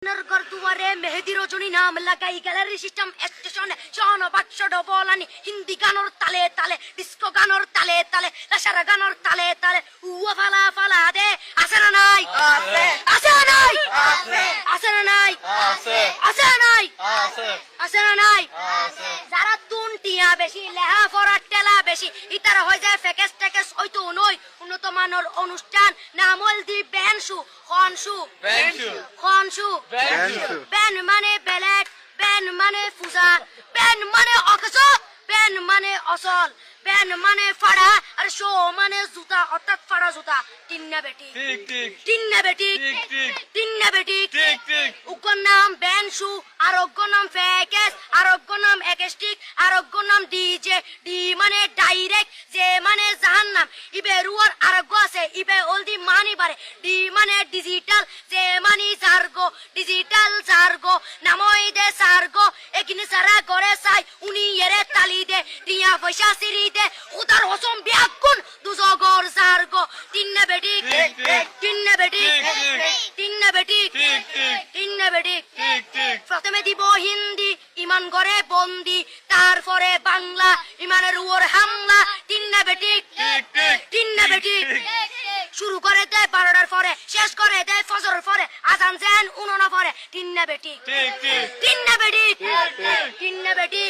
দুয়ারে মেহেদি রজনী নাম লাগাই গ্যালারি সিস্টেম স্টেশনে শোনো বাক্স ডবলানি হিন্দি গানোর তালে তালে ডিস্কো গানোর তালে তালে লাসারা গানোর তালে তালে উয়া ফালা ফালা দে আছে না নাই আছে না নাই আছে না নাই আছে না নাই আছে না নাই যারা তুনটিয়া বেশি লেহা ফরাট টেলা বেশি ইতারা হয়ে যায় ফেকেস টেকেস হয়তো নই উন্নত মানের অনুষ্ঠান নামল দি বেনসু খনসু খনসু বেন মানে বেলেট বেন মানে ফুজা বেন মানে অকস বেন মানে অসল বেন মানে ফাড়া আর শো মানে জুতা অর্থাৎ ফাড়া জুতা তিন্না বেটি তিন্না বেটি তিন্না বেটি উগ্র নাম বেনসু আরোগ্য নাম ফেকেস আরোগ্য নাম একেস্টিক আরোগ্য নাম ডিজে ডি মানে ডাইরেক্ট যে মানে জাহান্নাম ইবে রুয়ার আরোগ্য আছে ইবে অলদি মানি বারে ডি মানে ডিজিটাল যে মানি জার্গো ডিজিটাল জার্গো নামই দে সার্গো একিনি সারা করে চাই উনি এরে তালি দে দিয়া পয়সা সিরি দে উদার হসম বিয়াগুন দুজগর জার্গো তিন্না বেটি তিন্না বেটি তিন্না বেটি তিন্না বেটি প্রথমে দিব হিন্দি ইমান করে বন্দি তারপরে বাংলা ইমানের উপর হামলা তিন্না বেটি তিন্না বেটি শুরু করে দেয় 12টার পরে শেষ করে দেয় ফজরের পরে আজান যেন উননা পরে তিন্না বেটি তিন্না বেটি তিন্না বেটি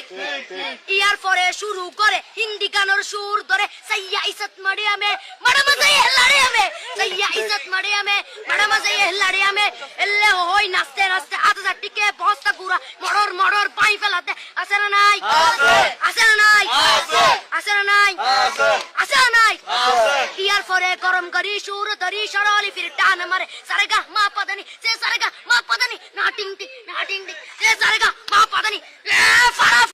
ইয়ার পরে শুরু করে হিন্দি গানের সুর ধরে সাইয়া ইজ্জত মারিয়ামে বড় মজা হেলারিয়ামে সাইয়া ইজ্জত মারিয়ামে বড় মজা হেলারিয়ামে এলে হই নাচতে নাচতে আধা টিকে বস্তা গুড়া মড়র মড়র পাই ফেলাতে আছে না নাই আছে না নাই আছে না নাই আছে না নাই ইয়ার পরে গরম করি সুর ধরি সরলি ফির টান মারে সারেগা মা পাদানি সে সারেগা মা পাদানি না টিং টিং সে সারেগা